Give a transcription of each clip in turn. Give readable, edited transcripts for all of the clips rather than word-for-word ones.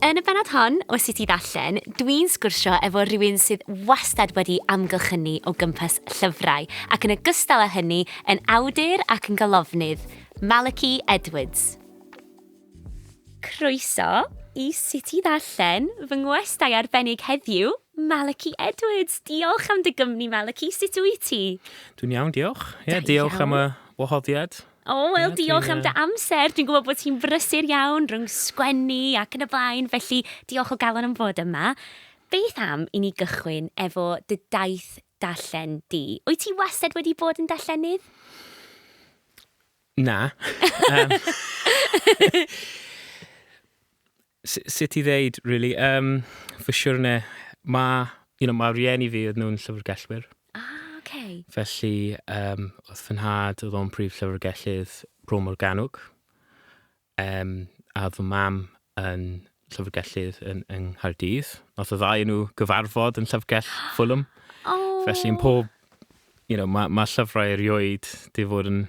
Yn y bennod hon o Sut i Ddarllen, dwi'n sgwrsio efo rhywun sydd wastad wedi amgylchynu o gwmpas llyfrau, ac yn ogystal â hynny yn awdur ac yn golofnydd, Malachy Edwards. Croeso i Sut i Ddarllen, fy ngwestai arbennig heddiw, Malachy Edwards. Diolch am dy gymni, Malachy. Sut wyt ti? Dwi'n iawn, diolch. Diolch am y wahoddiad. Wel, diolch am dy amser. Dwi'n gwybod bod ti'n brysur iawn rhwng sgwennu ac yn y blaen, felly diolch o galon am fod yma. Beth am i ni gychwyn efo dy daith darllen di? Wyt ti wastad wedi bod yn darllenydd? Na. Sut i ddeud, really? For sure ne, mae rieni fi oedd nhw'n llyfrgellwyr. Okay. Felly, oedd fy nhad oedd o'n prif llyfrgellydd Bro Morgannwg. A oedd fy mam yn llyfrgellydd yn Nghaerdydd. Oedd y ddau nhw gyfarfod yn llyfrgell Fulham. Felly, yn pob, mae llyfrau erioed di fod yn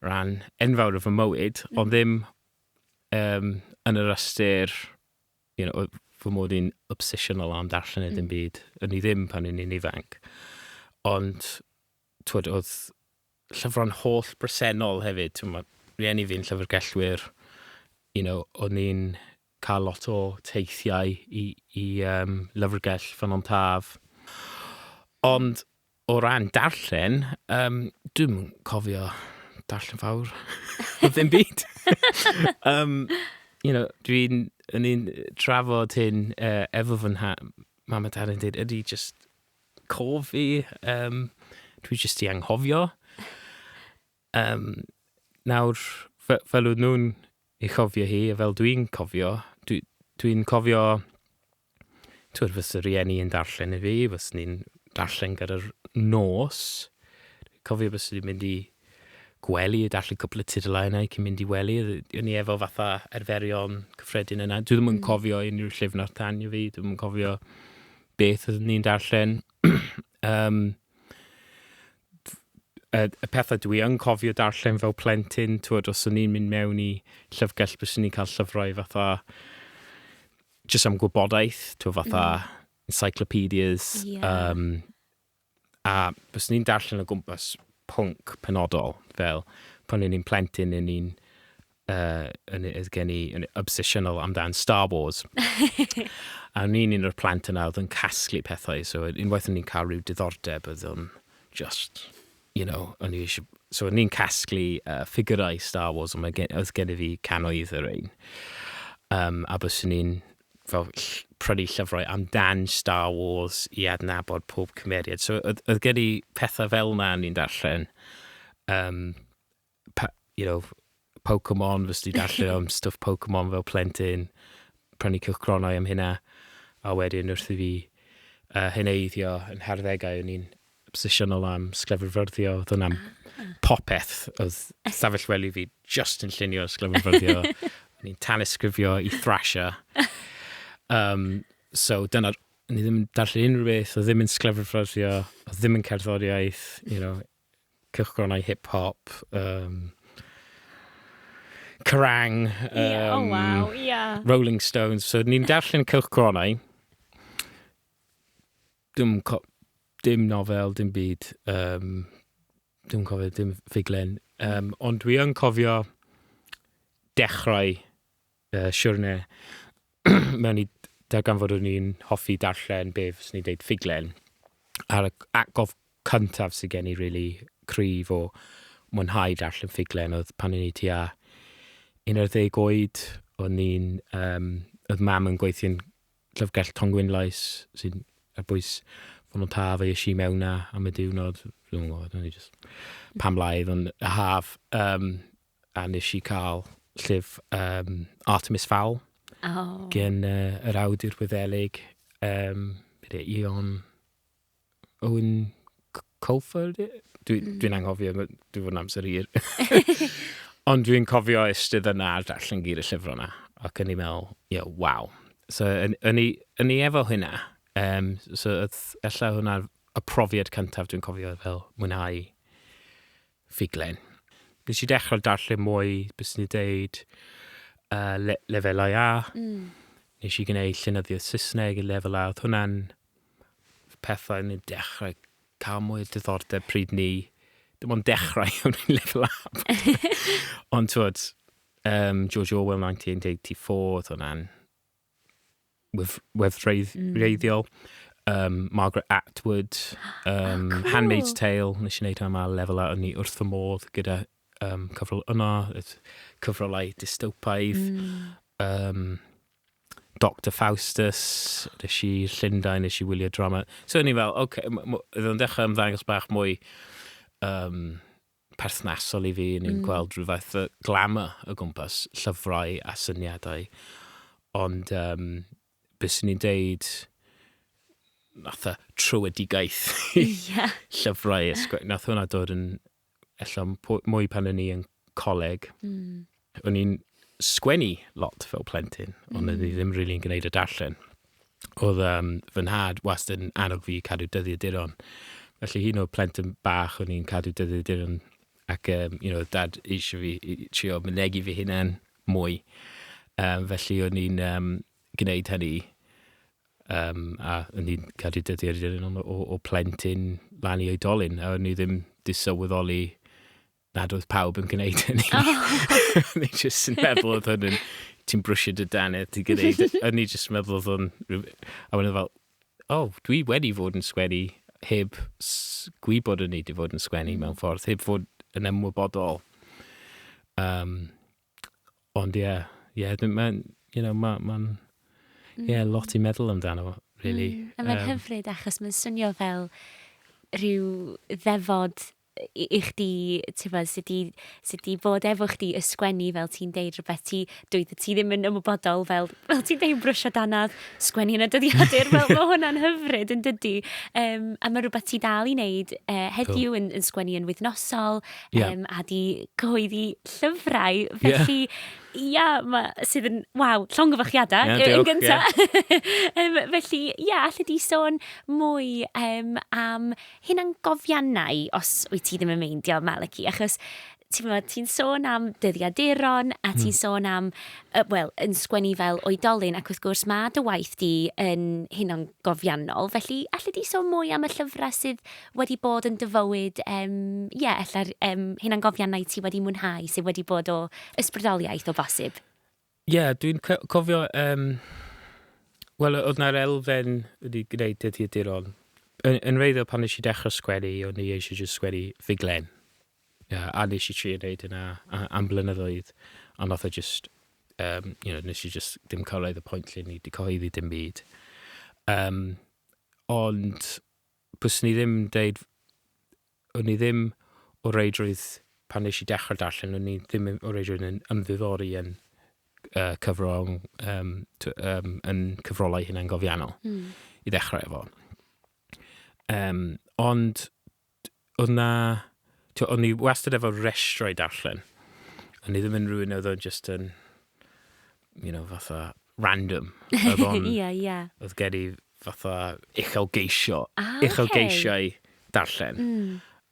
rhan enfawr o fy mywyd, ond ddim yn yr ystyr, fy mod i'n obsessional am darllen dim byd. Yn i ddim pan i'n ifanc. Ond, oedd llyfrau'n holl bresennol hefyd. Rieni fi'n llyfrgellwyr, o'n i'n cael lot o teithiau i lyfrgell Ffynnon Taf. Ond, o ran darllen, dwi'n cofio darllen fawr o ddim byd. O'n i'n trafod hyn efo fy mam a dad yn dweud, ydy just cof fi, dwi jyst i anghofio. Nawr, fel oedd nhw'n ei chofio hi, a fel dwi'n cofio, dwi'n cofio, fys y rieni yn darllen i fi, fys ni'n darllen gyda'r nos. Dwi'n cofio fys ni'n mynd i gwely, darllen cwbl o tudlau yna, cyn mynd i wely. O'n i efo fatha erferion cyffredin yna. Dwi ddim yn cofio unrhyw llyfr na'r tanio fi, dwi ddim yn cofio beth oedd ni'n darllen. Y pethau dwi yn cofio darllen fel plentyn, os o'n i'n mynd mewn i llyfrgell, bys ni'n cael llyfrau fatha jyst am gwybodaeth, fatha encyclopedias, a bys ni'n darllen o gwmpas pwnc penodol, fel pan ni'n plentyn yn gen i obsessional amdan Star Wars. A ni'n un o'r plant yna oedd yn casglu pethau, so unwaith ni'n cael rhyw diddordeb oedd o'n just, so ni'n casglu ffigurau Star Wars, ond oedd gen i fi cannoedd yr un. A bys ni'n fel prynu llyfrau amdan Star Wars i adnabod pob cymeriad. So oedd gen i pethau fel yna ni'n darllen. Pokemon, fys ni'n darllen am stwff Pokemon fel plentyn, prynu cylchgronau am hynna. A wedyn wrth i fi hyneiddio yn harddegau, o'n i'n obsessional am sglefrfyddio, oedd hwnna'n popeth, oedd stafell wely fi just yn llunio sglefrfyddio. O'n i'n tanysgrifio i thrasher. So dyna, o'n i ddim yn darllen unrhyw beth, oedd ddim yn sglefrfyddio, oedd ddim yn cerddoriaeth, cylchgronau hip-hop, Kerrang, Rolling Stones. So ni'n darllen cylchgronau. Dim nofel, dim byd. Dim cofio, dim ffuglen. Ond dwi yn cofio dechrau siwrne mewn i darganfod o'n i'n hoffi darllen beth ni'n deud ffuglen. A'r atgof cyntaf sydd gen i really cryf o mwynhau darllen ffuglen oedd pan o'n i tua 11 oed, oedd mam yn gweithio'n llyfrgell Tongwynlais sy'n ar bwys Ffynnon Taf a eisiau mewn na am y diwrnod. Dwi'n gwybod, o'n i just pam laidd, ond y haf. A nes i cael llyfr Artemis Fowl gen yr awdur Gwyddelig. Ion Owen Colford? Dwi'n anghofio, dwi'n fod yn amser hir. Ond dwi'n cofio ystydd yna a darllen gyr y llyfr yna. Ac yn i'n meddwl, waw. So, yn i efo hynna, so ella hwnna y profiad cyntaf dwi'n cofio fel mwynhau ffuglen. Nes i dechrau darllen mwy, bys ni dweud, lefelau A. nes i gwneud llenyddiaeth Saesneg i lefel A. Oedd hwnna'n pethau ni'n dechrau cael mwy o diddordeb pryd ni. Dim ond dechrau o'n lefel A. Ond twyd, George Orwell 1984, oedd hwnna'n weddreiddiol. Margaret Atwood, cool. Handmaid's Tale, nes i wneud yma lefel A o'n i wrth fy modd gyda cyfrol yna, cyfrolau dystopaidd, Dr Faustus, nes i Lundain, nes i wylio drama. So o'n i fel, oedd o'n dechrau ymddangos bach mwy perthnasol i fi, ni'n gweld rhyw fath o glamour o gwmpas llyfrau a syniadau. Ond beth sy'n ni'n deud, nath y trwedigaeth llyfrau. Nath hwnna dod yn mwy pan o'n i yn coleg. O'n i'n sgwennu lot fel plentyn, ond o'n i ddim rili'n gwneud y darllen. Oedd fy nhad wastad yn annog fi cadw dyddiaduron. Felly hyn o plentyn bach o'n i'n cadw dyddiaduron ac dad eisiau fi trio mynegu fi hynna'n mwy. Felly o'n i'n gwneud hynny a o'n i'n cadw dyddiaduron o plentyn lan i oedolyn. A o'n i ddim disylweddoli nad oedd pawb yn gwneud hynny. O'n i jyst yn meddwl oedd hwn yn ti'n brwsio dy dannedd ti'n gwneud. O'n i jyst yn meddwl oedd hwn. A o'n i fel, dwi wedi fod yn sgwennu heb gwybod o'n i wedi fod yn sgwennu mewn ffordd, heb fod yn ymwybodol. Ond mae'n lot i meddwl amdano, really. A mae'n hyfryd achos mae'n swnio fel rhyw ddefod i chdi, sut i fod efo chdi ysgwennu fel ti'n deud rhywbeth ti ddim yn ymwybodol fel ti'n deud brwsio dannedd, sgwennu yn y dyddiadur, fel mae hwnna'n hyfryd yn dydi. A mae rhywbeth ti dal i wneud heddiw yn sgwennu yn wythnosol a di cyhoeddi llyfrau, felly sydd yn, llongyfarchiadau yn gyntaf. Felly, allu di sôn mwy am hunangofiannau os wyt ti ddim yn meindio, Malachy, achos ti'n sôn am dyddiaduron a ti'n sôn am, yn sgwennu fel oedolyn, ac wrth gwrs mae dy waith di yn hunangofiannol, felly allu di sôn mwy am y llyfrau sydd wedi bod yn dy fywyd, ella'r hunangofiannau ti wedi mwynhau, sydd wedi bod o ysbrydoliaeth o bosib? Dwi'n cofio, oedd na'r elfen wedi gwneud dyddiaduron. Yn reiddiol pan nes i dechrau sgwennu, o'n i eisiau just sgwennu ffuglen. A nes i trio wneud yna am blynyddoedd, ond oedd just, nes i just dim cyrraedd y pwynt lle ni wedi cyhoeddi dim byd. Ond, bys ni ddim deud, o'n i ddim o reidrwydd pan nes i dechrau darllen, o'n i ddim o reidrwydd yn ymddiddori yn cyfrol, yn cyfrolau hunangofiannol i ddechrau efo. Ond, o'n i wastad efo Restr i darllen. O'n i ddim yn rhywun oedd o'n just yn, fatha random. Oedd gen i fatha uchelgeisiau darllen.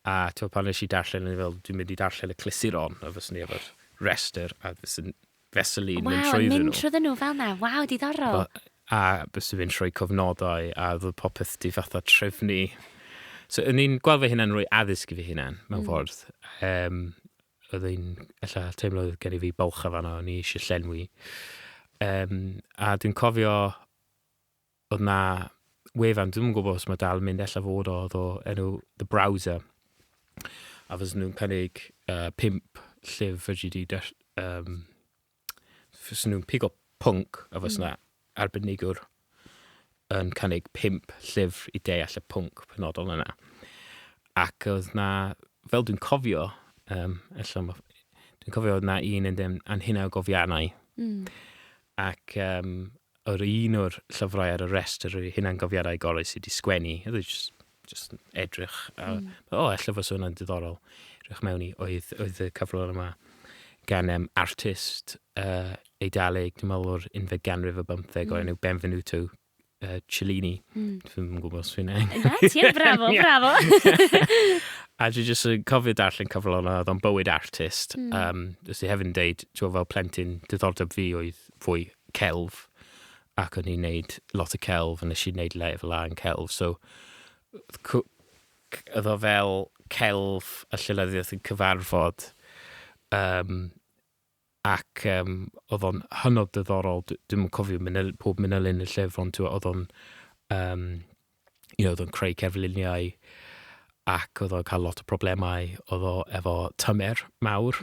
A pan nes i darllen, dwi'n mynd i darllen y clasuron, a fyswn i efo'r Restr, a fyswn fesol un mynd trwyddyn nhw. Mynd trwyddyn nhw fel na, diddorol. A fyswn fi'n trwy cofnodau, a oedd popeth di fatha trefnu. So, o'n i'n gweld fy hynna'n rhoi addysg i fy hynna'n, mewn ffordd. Oedd ella teimlo gen i fi bolcha fan'na, o'n i eisiau llenwi. A dwi'n cofio, oedd na wefan, dwi'n gwybod os mae dal yn mynd ella fod o enw The Browser. A fys nhw'n cynnig 5 llyfr fys nhw'n pigo pwnc, a fys na arbenigwr yn cynnig 5 llyfr i deall y pwnc penodol yna. Ac oedd na, fel dwi'n cofio, dwi'n cofio oedd na un yn anhunangofiannau. Ac o'r un o'r llyfrau ar y Restr, yr hunangofiannau gorau sydd wedi sgwennu, oedd just edrych. Ella fos hwnna'n diddorol. Edrych mewn i oedd y cyfrol yma gan artist Eidalig, dwi'n meddwl o'r 11th ganrif o 15 o'r enw Benvenuto Cellini. Dwi'n gwybod os fi'n bravo. A dwi'n just cofio darllen cyfrol yna, oedd o'n bywyd artist. Dys i hefyd yn deud, fel plentyn, diddordeb fi oedd fwy celf. ac o'n i'n neud lot o celf, a nes i'n neud lefel A yn celf. So, oedd o fel celf a llenyddiaeth yn cyfarfod, ac oedd o'n hynod diddorol. Dwi'n cofio pob manylun y llyfr, ond oedd o'n oedd o'n creu cerfluniau, ac oedd o'n cael lot o problemau. Oedd o efo tymer mawr,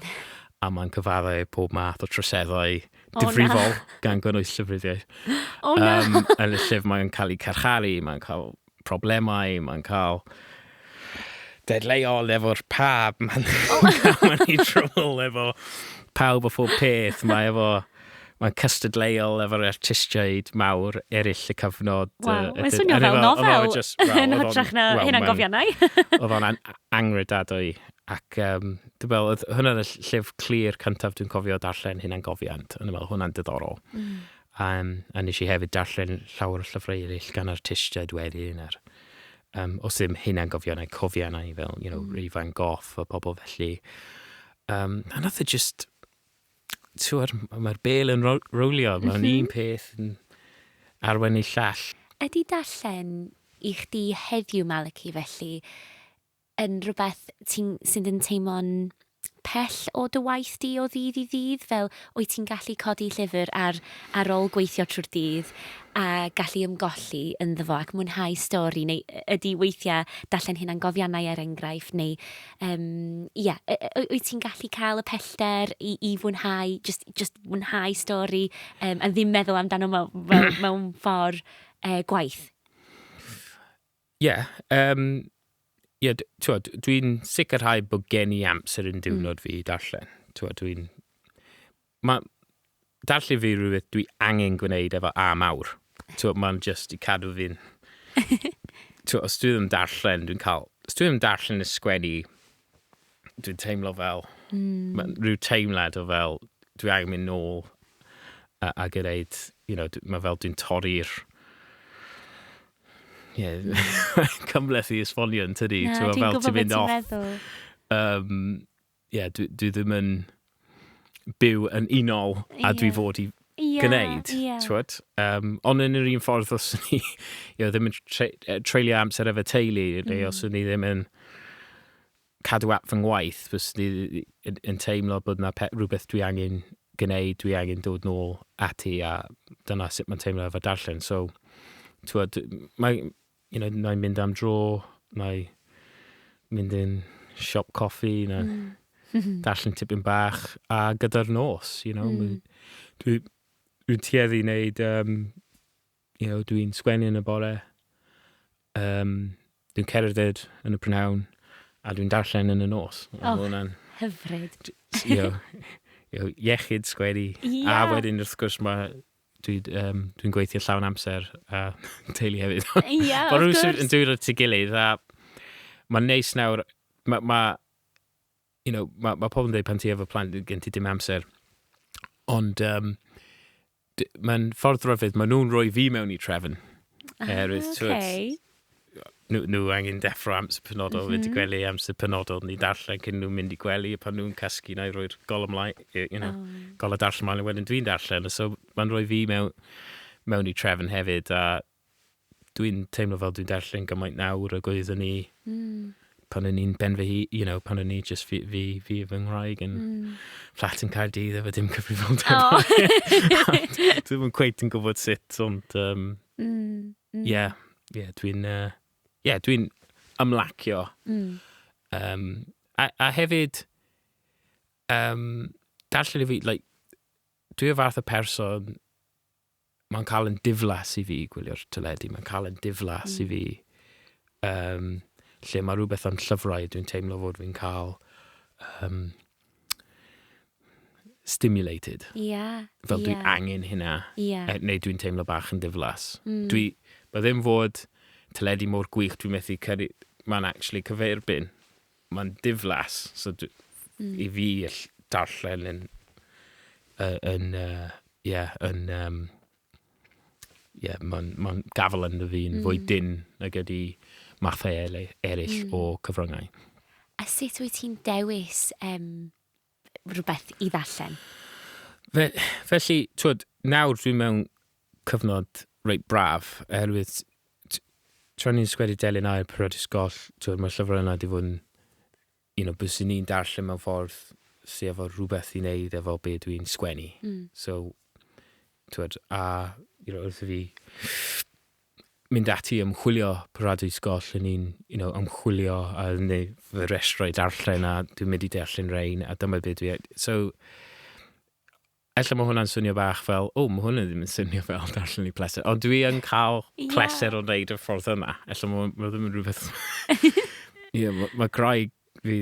a mae'n cyfaddu pob math o troseddau difrifol gan gynnwys llyfryddiaeth. Yn y llyfr mae'n cael ei carcharu, mae'n cael problemau, mae'n cael deadleuol efo'r pab, mae'n cael ei trwbl efo pawb o phob peth, mae'n cystadleuol efo'r artistiaid mawr eraill y cyfnod. Waw, mae'n swnio fel nofel yn hytrach na hynna'n gofiannau. Oedd o'n angredadwy, ac dwi'n meddwl, hwnna'n y llyfr clir cyntaf dwi'n cofio darllen hynna'n gofiant, yn ymwneud hwnna'n diddorol. A nes i hefyd darllen llawer o llyfrau eraill gan artistiaid wedyn, os ddim hynna'n gofiannau, cofiannau fel, Rifan Goff a pobl felly. A nath e just, mae'r bel yn rowlio, mae'n un peth yn arwen i llall. Ydy darllen i chdi heddiw, Malachy, felly, yn rhywbeth sydd yn teimlo'n pell o dy waith di o ddydd i ddydd, fel wyt ti'n gallu codi llyfr ar ôl gweithio trwy'r dydd a gallu ymgolli ynddo fo ac mwynhau stori, neu ydy weithiau darllen hynna'n gofiannau enghraifft, neu wyt ti'n gallu cael y pellter i fwynhau, just mwynhau stori, a ddim meddwl amdano mewn ffordd gwaith? Dwi'n sicrhau bod gen i amser yn diwrnod fi i darllen. Darllen fi rhywbeth dwi angen gwneud efo A mawr. Mae'n just i cadw fi'n... os dwi ddim darllen, os dwi ddim darllen y sgwennu, dwi'n teimlo fel... rhyw teimlad o fel, dwi angen mynd nôl a gwneud... mae fel dwi'n torri'r... cymleth i esbonio yn tydi. Dwi'n gwybod beth ti'n meddwl. Dwi ddim yn byw yn unol a dwi fod i gwneud. Ond yn yr un ffordd os ni ddim yn treulio amser efo teulu, neu os ni ddim yn cadw at fy ngwaith, fys ni yn teimlo bod yna rhywbeth dwi angen gwneud, dwi angen dod nôl ati, a dyna sut mae'n teimlo efo darllen. So, na'n mynd am dro, na'n mynd yn siop coffi, darllen tipyn bach, a gyda'r nos, dwi'n tueddu i wneud, dwi'n sgwennu yn y bore, dwi'n cerdded yn y prynhawn, a dwi'n darllen yn y nos. Hyfryd. Iechyd sgwennu, a wedyn wrth gwrs dwi'n gweithio llawn amser a teulu hefyd. Of course. Yn dwyr at ei gilydd, a mae'n neis nawr, mae pobl yn dweud pan ti efo plant gen ti dim amser, ond mae'n ffordd rhyfedd, mae nhw'n rhoi fi mewn i trefn. Nhw angen deffro amser penodol, wedi gwely amser penodol, ni darllen cyn nhw'n mynd i gwely, a pan nhw'n casgu na i roi'r gol ymlaen, gol a darllen ymlaen, wedyn dwi'n darllen, so mae'n rhoi fi mewn i trefn hefyd, a dwi'n teimlo fel dwi'n darllen gymaint nawr a gwyddwn ni pan o'n i'n ben fy hi, pan o'n i just fi fy ngwraig yn fflat yn Caerdydd efo dim cyfrifoldeb. Dwi'n cweit yn gwybod sut, ond dwi'n ymlacio. A hefyd, darllen i fi, dwi o fath o person, mae'n cael yn diflas i fi gwylio'r teledu, mae'n cael yn diflas i fi, lle mae rhywbeth am llyfrau, dwi'n teimlo fod fi'n cael stimulated. Fel dwi'n angen hynna, neu dwi'n teimlo bach yn diflas. Mae ddim fod teledu mor gwych dwi'n methu cyrru, mae'n actually cyferbyn. Mae'n diflas, so i fi darllen mae'n gafel yn y fi'n fwy dyn nag ydy mathau eraill o cyfryngau. A sut wyt ti'n dewis rhywbeth i ddarllen? Felly, nawr dwi'n mewn cyfnod reit braf, oherwydd tra ni'n sgwennu Delyn Aur Paradwys Goll, mae'r llyfr yna wedi fod yn, bys ni'n darllen mewn ffordd sydd efo rhywbeth i wneud efo be dwi'n sgwennu. So, wrth i fi mynd ati ymchwilio Paradwys Goll, ni'n ymchwilio a neu fy Restr i darllen a dwi'n mynd i darllen rein a dyma beth dwi... So, ella mae hwnna'n swnio bach fel, mae hwnna ddim yn swnio fel darllen i pleser. Ond dwi yn cael pleser o wneud y ffordd yma. Ella mae ddim yn rhywbeth... mae graig fi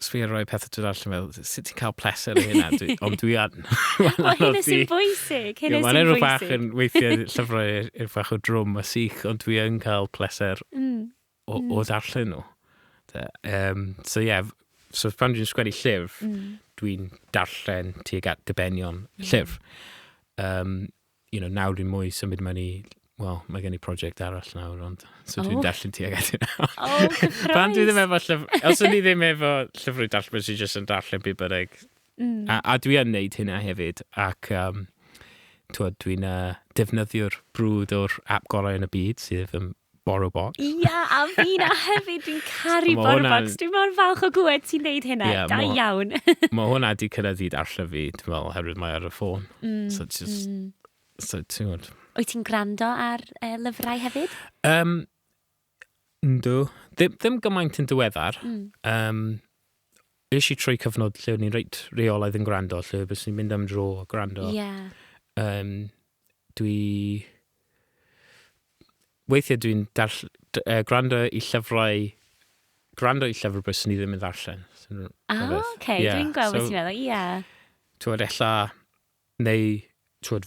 sbio rhoi pethau dwi'n darllen fel, sut ti'n cael pleser o hynna? Ond dwi yn. Hynna sy'n bwysig. Mae'n enw bach yn weithio llyfrau i'r bach o drwm a sych, ond dwi yn cael pleser o darllen nhw. So pan dwi'n sgwennu llyfr, dwi'n darllen tuag at dibenion llyfr. Nawr dwi'n mwy symud mewn i, mae gen i prosiect arall nawr, ond so dwi'n darllen tuag at yna. Cyffroes! Pan dwi ddim efo llyfr, os o'n i ddim efo llyfr i darllen, sy'n jyst yn darllen byd bynnag. A dwi yn neud hynna hefyd, ac dwi'n defnyddio'r brwd o'r app gorau yn y byd, sydd yn BorrowBox. A fi'n hefyd, dwi'n caru BorrowBox. Dwi'n mor falch o gwed ti'n neud hynna. Da iawn. Mae hwnna wedi cyrraedd i darllen fi, dwi'n meddwl, oherwydd mae ar y ffôn. So ti'n gwybod. Wyt ti'n gwrando ar lyfrau hefyd? Yndw. Ddim gymaint yn diweddar. Ys i trwy cyfnod lle o'n i'n reit reolaidd yn gwrando, lle bys ni'n mynd am dro a gwrando. Weithiau dwi'n gwrando i llyfrau bys ni ddim yn ddarllen. Dwi'n gweld beth ti'n meddwl, Twyd, ella, neu,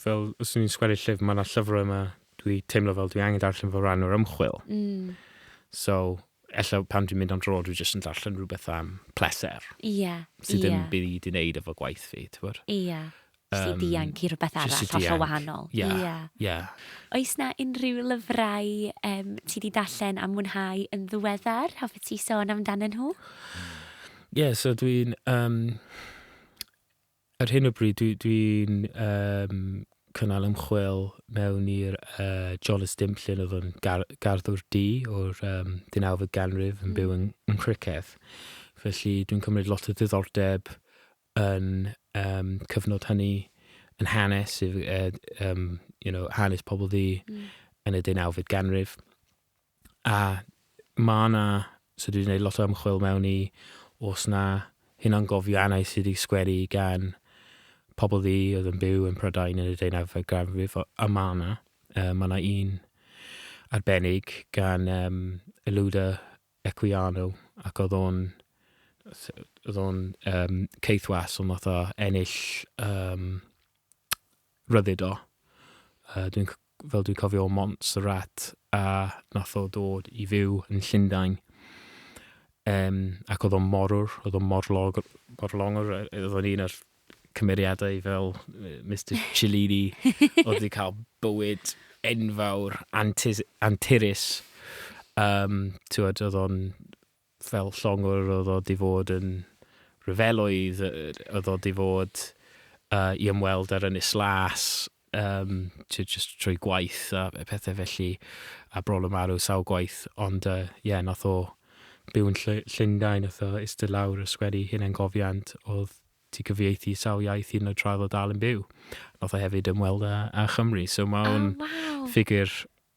fel, os ni'n sgwennu llyfr, mae'na llyfrau yma, dwi teimlo fel dwi angen darllen fel rhan o'r ymchwil. So, ella pan dwi'n mynd am dro, dwi jyst yn darllen rhywbeth am pleser. Sydd ddim byd i wneud efo gwaith fi, ti'n bod? Sydd dianc i rhywbeth arall, hollol wahanol. Oes na unrhyw lyfrau ti di darllen a mwynhau yn ddiweddar? Hoffet ti sôn amdano nhw? So dwi'n... ar hyn o bryd, dwi'n cynnal ymchwil mewn i'r John Ystumllyn oedd yn garddwr di o'r 19th ganrif yn byw yn Cricedd. Felly dwi'n cymryd lot o diddordeb yn cyfnod hynny yn hanes, hanes pobl ddi yn y 19th ganrif. A mae yna, so dwi'n gwneud lot o ymchwil mewn i, os na hunangofiannau sydd wedi sgwennu gan pobl ddi oedd yn byw yn Prydain yn y 19th ganrif. A mae yna un arbennig gan aelwydau Equiano, ac oedd o'n ceithwas, ond nath o ennill ryddid o. Dwi'n cofio Montserrat, a nath o dod i fyw yn Lundain. Ac oedd o'n morwr, oedd o'n morlongor, oedd o'n un o'r cymeriadau fel Mr Cellini, oedd wedi cael bywyd enfawr, anturus. Oedd o'n fel llongwr, oedd o wedi fod yn ryfeloedd, oedd o wedi fod i ymweld ar Ynys Las, just trwy gwaith a pethau felly, a bron yn marw sawl gwaith, ond nath o byw yn Lundain, nath o eistedd lawr y sgwennu hynna'n cofiant, oedd ti cyfieithu sawl iaith hyn o traedd o dal yn byw. Nath o hefyd ymweld â Chymru, so mae'n ffigur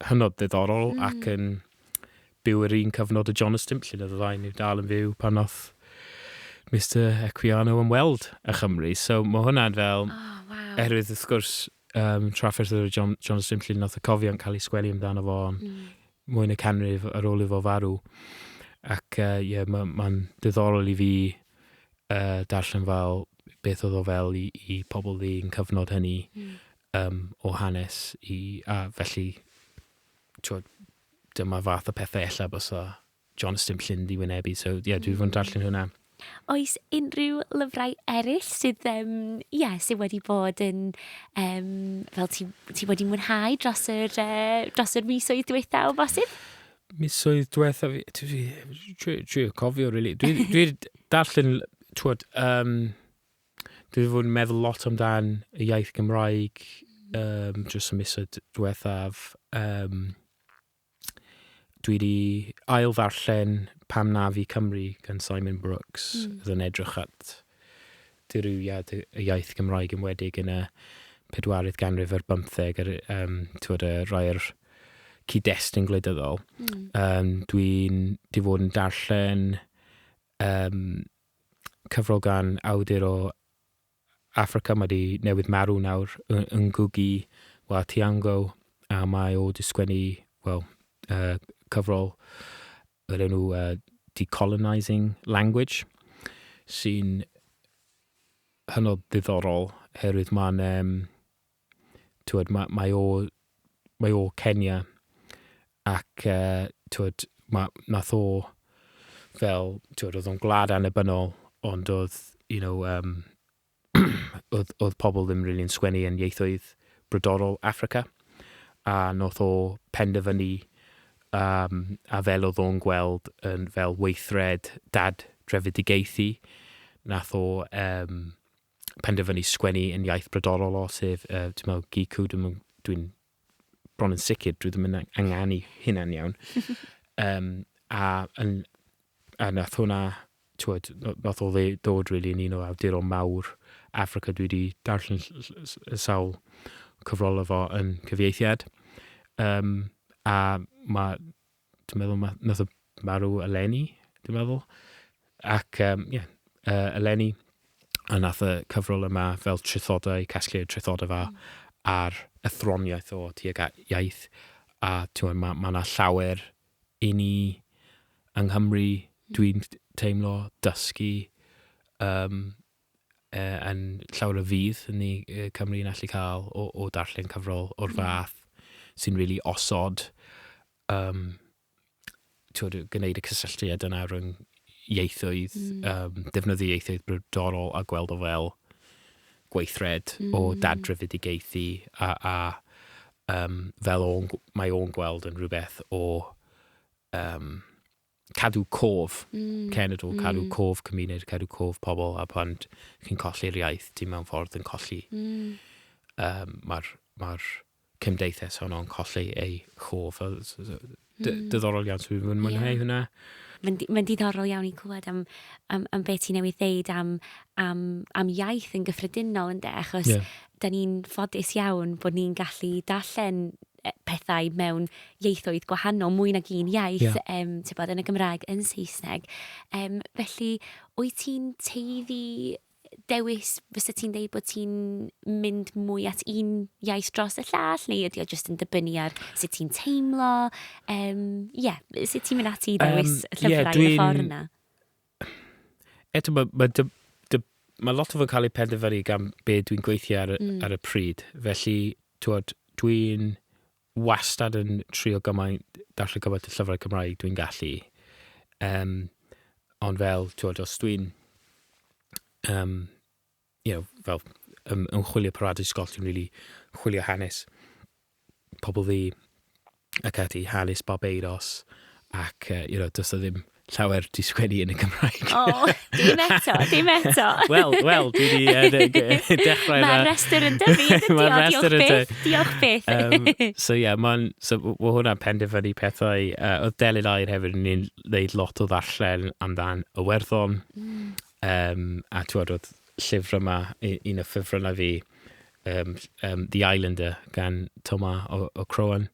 hynod ddiddorol ac yn byw yr un cyfnod o John Ystumllyn, oedd y ddau nhw dal yn fyw pan oedd Mr Equiano ymweld â Chymru. So mae hwnna'n fel, oherwydd wrth gwrs, trafferth o'r John Ystumllyn, nath y cofiant cael ei sgwennu amdano fo mwy na canrif ar ôl i fo farw. Ac mae'n diddorol i fi darllen fel beth oedd o fel i pobl ddi yn cyfnod hynny o hanes. A felly, dyma fath o pethau ella bys o John Ystumllyn di wynebu. So, dwi'n fod yn darllen hwnna. Oes unrhyw lyfrau eraill sydd wedi bod yn, fel ti wedi mwynhau dros yr misoedd diwetha o bosib? Misoedd diwetha fi, dwi'n cofio, really. Dwi'n darllen, dwi wedi fod yn meddwl lot amdan y iaith Gymraeg dros y misoedd diwethaf. Dwi wedi ail-ddarllen Pam na fi Cymru gan Simon Brooks, yn edrych at dirywiad y iaith Gymraeg yn wedig yn y 4th ganrif ar 15 y rhai'r cyd-destun gwleidyddol. Dwi'n di fod yn darllen cyfrol gan awdur o Affrica, mae di newydd marw nawr yn gwgi wa Tiango, a mae o di sgwennu, cyfrol yr enw Decolonising Language, sy'n hynod ddiddorol, herwydd mae o Kenya, ac nath o fel, oedd o'n gwlad annibynnol, ond oedd pobl ddim rili'n sgwennu yn ieithoedd brodorol Affrica, a nath o penderfynu a fel oedd o'n gweld yn fel weithred dad-drefedigaethu, nath o penderfynu sgwennu yn iaith brodorol o, sef, dwi'n meddwl, Gicu, dwi'n bron yn sicr, dwi ddim yn anganu hynna'n iawn. A nath hwnna, nath o ddod rili yn un o awduron mawr Affrica. Dwi wedi darllen sawl cyfrol efo yn cyfieithiad. A dwi'n meddwl, nath o marw eleni, dwi'n meddwl. Ac, eleni, a nath y cyfrol yma fel trithodau, casgliad trithodau fa ar athroniaeth o tuag at iaith. A mae yna llawer i ni yng Nghymru, dwi'n teimlo dysgu yn llawer o fydd ni Cymru'n allu cael o darllen cyfrol o'r fath sy'n rili osod gwneud y cysylltiad yna rhwng ieithoedd, defnyddio ieithoedd brodorol a gweld o fel gweithred o dad-drefedigaethu a fel mae o'n gweld yn rhywbeth o cadw cof cenedl, cadw cof cymuned, cadw cof pobl, a pan chi'n colli'r iaith, ti mewn ffordd yn colli. Mae'r cymdeithas honno'n colli ei chof. Diddorol iawn, so dwi'n mwynhau hwnna. Mae'n diddorol iawn i clywed am beth ti newydd ddeud am iaith yn gyffredinol, ynddo, achos da ni'n ffodus iawn bod ni'n gallu darllen pethau mewn ieithoedd gwahanol, mwy nag un iaith, yn y Gymraeg, yn Saesneg. Felly, wyt ti'n teiddi dewis, fysa ti'n deud bod ti'n mynd mwy at un iaith dros y llall, neu ydy o jyst yn dibynnu ar sut ti'n teimlo? Sut ti'n mynd at i dewis y llyfrau y ffordd yna? Eto, mae lot o fo'n cael ei penderfynu gan be dwi'n gweithio ar y pryd. Felly, dwi'n wastad yn trio darllen gymaint y llyfrau Cymraeg dwi'n gallu. Ond fel, os dwi'n fel yn chwilio Paradwys Goll, dwi'n really chwilio hanes pobl fi ac ati hanes Barbados, ac does o ddim llawer di sgwennu yn y Gymraeg. Dim eto. Wel, dwi wedi dechrau... Mae'r Restr yn dyfu, diolch byth. So hwnna'n penderfynu pethau. Oedd Delyn Aur hefyd yn gwneud lot o ddarllen amdan Iwerddon. A oedd llyfr yma, un o ffefrynnau fi, The Islander, gan Thomas o Crowan.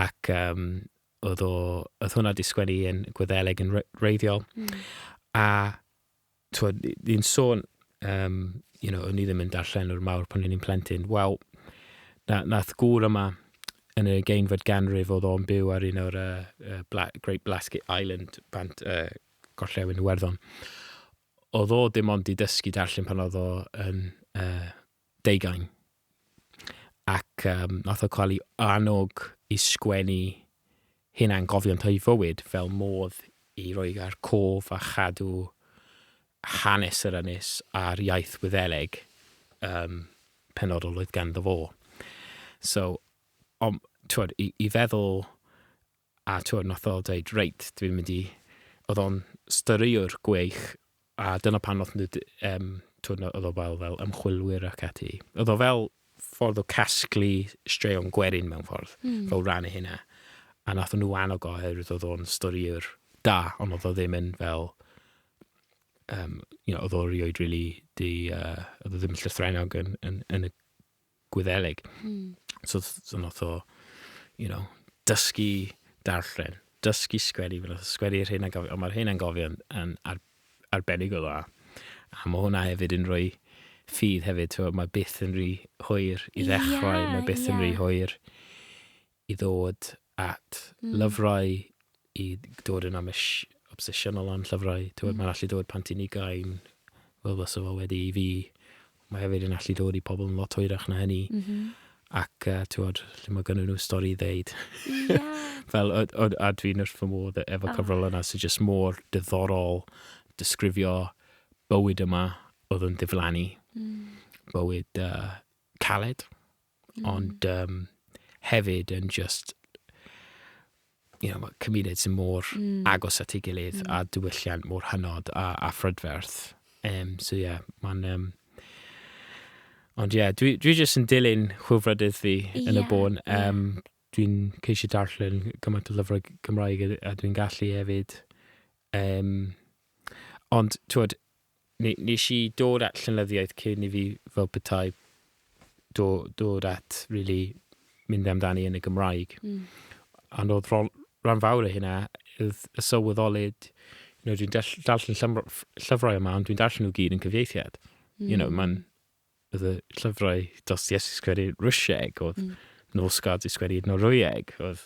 Ac oedd hwnna di sgwennu yn Gwyddeleg yn reiddiol. A ni'n sôn, o'n i ddim yn darllen o'r mawr pan ni'n plentyn. Wel, nath gŵr yma yn y 18fed ganrif oedd o'n byw ar un o'r Great Blasket Island, bant Gorllewin Iwerddon. Oedd o dim ond i dysgu darllen pan oedd o yn 20. Ac nath o cael ei annog i sgwennu hynna'n gofiant o'i fywyd fel modd i roi ar cof a chadw hanes yr ynys a'r iaith Wyddeleg penodol oedd ganddo fo. So, i feddwl, a nath o dweud, reit, dwi'n mynd i, oedd o'n styriwr gweich, a dyna pan oedd o fel ymchwilwyr ac ati. Oedd o fel ffordd o casglu straeon gwerin mewn ffordd, fel rhan o hynna. A nath nhw annog oherwydd oedd o'n stori'r da, ond oedd o ddim yn fel, oedd o rioed really oedd o ddim yn llythrennog yn y Gwyddelig. So nath o, dysgu darllen, dysgu sgwennu, fe nath o sgwennu'r hyn a gofio, ond mae'r hyn yn gofio yn arbennig o dda. A mae hwnna hefyd yn rhoi ffydd hefyd, mae byth yn rhy hwyr i ddechrau, mae byth yn rhy hwyr i ddod at lyfrau, i dod yn obsesiynol am llyfrau. Mae'n allu dod pan ti'n 20, fel fes o wedi i fi. Mae hefyd yn allu dod i pobl yn lot hwyrach na hynny. Ac, lle mae gynnu nhw stori i ddeud. Fel, a dwi'n wrth fy modd efo cyfrol yna, sy'n just mor diddorol disgrifio bywyd yma oedd yn diflannu. Bywyd caled, ond hefyd yn just mae cymuned sy'n mor agos at ei gilydd a diwylliant mor hynod a phrydferth. Mae'n... Ond dwi jyst yn dilyn chwilfrydydd fi yn y bôn. Dwi'n ceisio darllen gymaint o lyfrau Cymraeg a dwi'n gallu hefyd. Ond, nes i dod at llenyddiaeth cyn i fi fel petai dod at really mynd amdani yn y Gymraeg. Ond oedd rhan fawr o hynna, y sylweddolyd, dwi'n darllen llyfrau yma, ond dwi'n darllen nhw gyd yn cyfieithiad. Oedd y llyfrau Dostoevsky sgwennu Rwsieg, oedd Norskard i sgwennu Norwyeg, oedd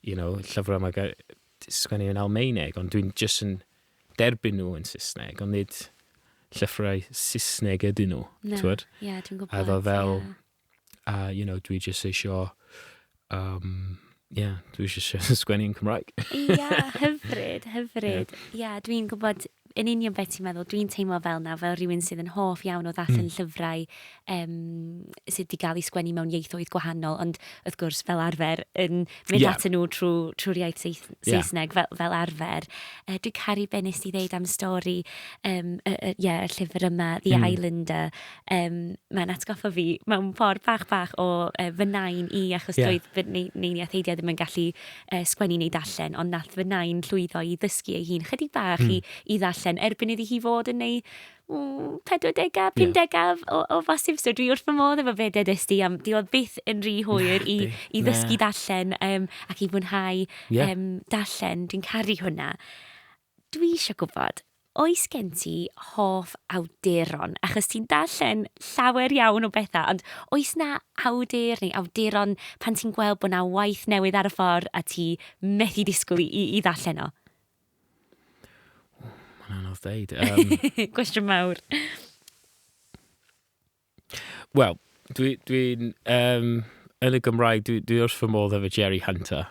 llyfrau yma sgwennu yn Almaeneg, ond dwi'n jyst yn derbyn nhw yn Saesneg, ond nid llyfrau Saesneg ydyn nhw. Ie, dwi'n gwybod. A ddo fel, dwi jyst eisiau, dwi eisiau sgwennu yn Cymraeg. Hyfryd. Dwi'n gwybod yn union beth ti'n meddwl, dwi'n teimlo fel na, fel rhywun sydd yn hoff iawn o ddarllen llyfrau sydd wedi cael ei sgwennu mewn ieithoedd gwahanol, ond wrth gwrs fel arfer yn mynd atyn nhw trwy'r iaith Saesneg fel arfer. Dwi'n caru be nes i ddeud am stori y llyfr yma, The Islander. Mae'n atgoffa fi mewn ffordd bach o fy nain i, achos doedd fy neiniaeth ddim yn gallu sgwennu neu darllen, ond nath fy nain llwyddo i ddysgu ei hun chydig bach i ddarllen erbyn iddi hi fod yn ei 40, 50 o fasif. So dwi wrth fy modd efo fe dedys di am di oedd byth yn rhy hwyr i ddysgu darllen ac i fwynhau darllen. Dwi'n caru hwnna. Dwi eisiau gwybod, oes gen ti hoff awduron? Achos ti'n darllen llawer iawn o bethau, ond oes na awdur neu awduron pan ti'n gweld bod na waith newydd ar y ffordd a ti methu disgwyl i ddarllen o? Mae'n anodd ddeud. Gwestiwn mawr. Wel, dwi'n yn y Gymraeg, dwi wrth fy modd efo Jerry Hunter.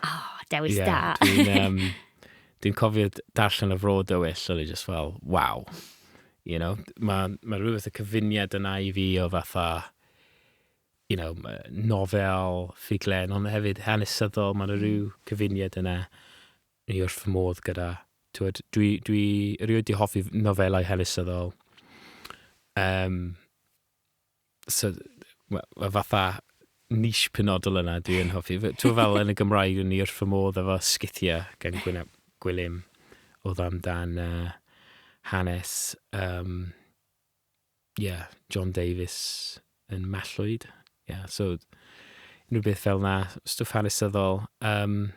Dewis da. Dwi'n cofio darllen y Fro Dywyll, o'n i just fel, waw. Mae rhywbeth y cyfuniad yna i fi o fatha, nofel, ffuglen, ond hefyd hanesyddol, mae'n rhyw cyfuniad yna ni wrth fy modd gyda. Dwi rioed di hoffi nofelau hanesyddol. Fatha niche penodol yna dwi'n hoffi. Dwi'n fel yn y Gymraeg yn ni wrth fy modd efo sgithiau gan Gwyneb Gwilym oedd amdan hanes John Davies yn Mallwyd. So unrhyw beth fel na, stwff hanesyddol. Mae'n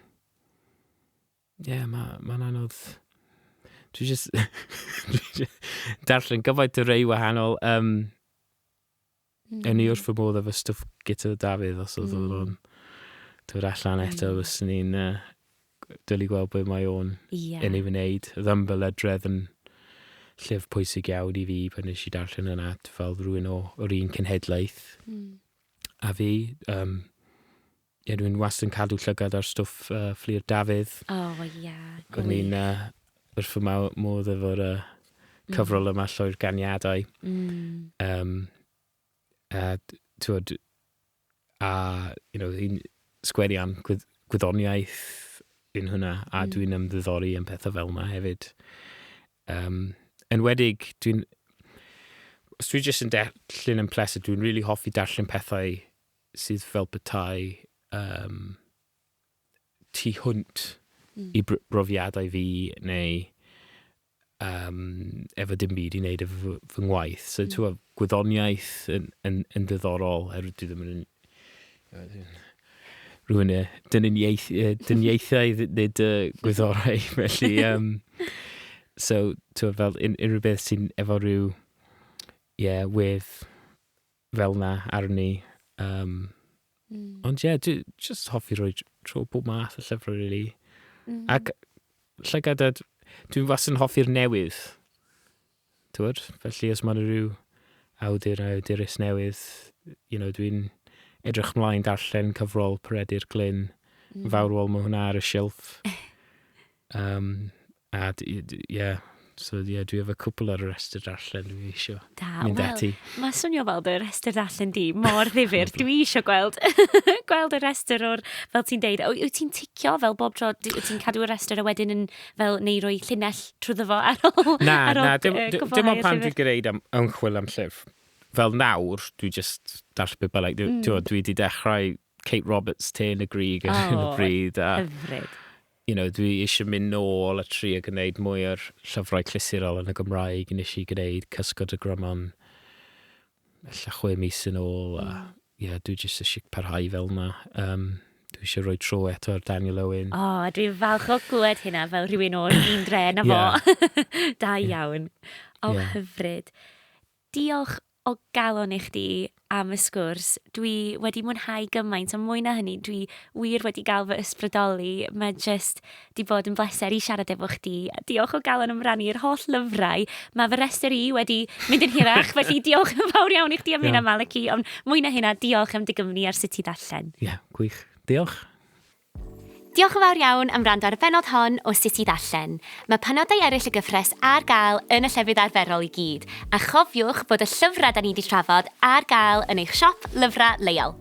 anodd. Dwi just darllen gyfaint o rei wahanol. Yn ni wrth fy modd efo stwff gyda Dafydd, os oedd o'n dod allan eto, os ni'n dylu gweld beth mae o'n yn ei wneud. Ddymbyl edredd yn llyfr pwysig iawn i fi pan nes i darllen yna, fel rhywun o'r un cenhedlaeth. A fi, dwi'n wastad yn cadw llygad ar stwff Fflir Dafydd. O'n i'n wrth fy modd efo'r cyfrol yma llwy'r ganiadau. Hi'n sgwennu am gwyddoniaeth yn hwnna, a dwi'n ymddiddori yn pethau fel yma hefyd. Enwedig, os dwi jyst yn darllen yn pleser, dwi'n really hoffi darllen pethau sydd fel petai tu hwnt i brofiadau fi, neu efo dim byd i wneud efo fy ngwaith. So, gwyddoniaeth yn diddorol, dwi ddim yn rhywun dyniaethau nid gwyddorau, felly, so, fel unrhyw beth sy'n efo rhyw, wedd fel na arni. Ond dwi'n just hoffi roi tro bob math o llyfrau, really. Ac llygad, dwi'n fas yn hoffi'r newydd. Felly, os mae'n rhyw awdur a awdurus newydd, dwi'n edrych mlaen darllen cyfrol Peredur Glyn. Fawrwol mae hwnna ar y silff. Dwi efo cwpl ar y Restr darllen, dwi eisiau mynd ati. Mae swnio fel dy Restr darllen di, mor ddifyr. Dwi eisiau gweld y Restr o'r, fel ti'n deud, wyt ti'n ticio fel bob tro, wyt ti'n cadw y Restr a wedyn yn fel neu roi llinell trwyddo fo ar ôl dim ond pan dwi'n gwneud ymchwil am llyfr. Fel nawr, dwi just darllen beth bellach. Dwi wedi dechrau Kate Roberts Te yn y Grig ar y bryd. Hyfryd. Dwi eisiau mynd nôl a tri a gwneud mwy o'r llyfrau clasurol yn y Gymraeg. Nes i gwneud Cysgod y Grymon ella 6 mis yn ôl. Dwi jyst eisiau parhau fel yna. Dwi eisiau rhoi tro eto ar Daniel Owen. Dwi'n falch o glywed hynna fel rhywun o'r un dre na fo. Da iawn. Hyfryd. Diolch o galon i chdi am y sgwrs. Dwi wedi mwynhau gymaint, a mwy na hynny, dwi wir wedi gael fy ysbrydoli. Mae jyst di bod yn bleser i siarad efo chdi. Diolch o galon am rannu'r holl lyfrau. Mae fy Restr i wedi mynd yn hirach, felly diolch yn fawr iawn i chdi am hynna, Malachy. Ond mwy na hynna, diolch am digymni ar sut i ddarllen. Gwych. Diolch. Diolch yn fawr iawn am wrando ar y bennod hon o Sut i Ddarllen. Mae penodau eraill y gyffres ar gael yn y llefydd arferol i gyd. A chofiwch bod y llyfrau da ni wedi trafod ar gael yn eich siop lyfrau leol.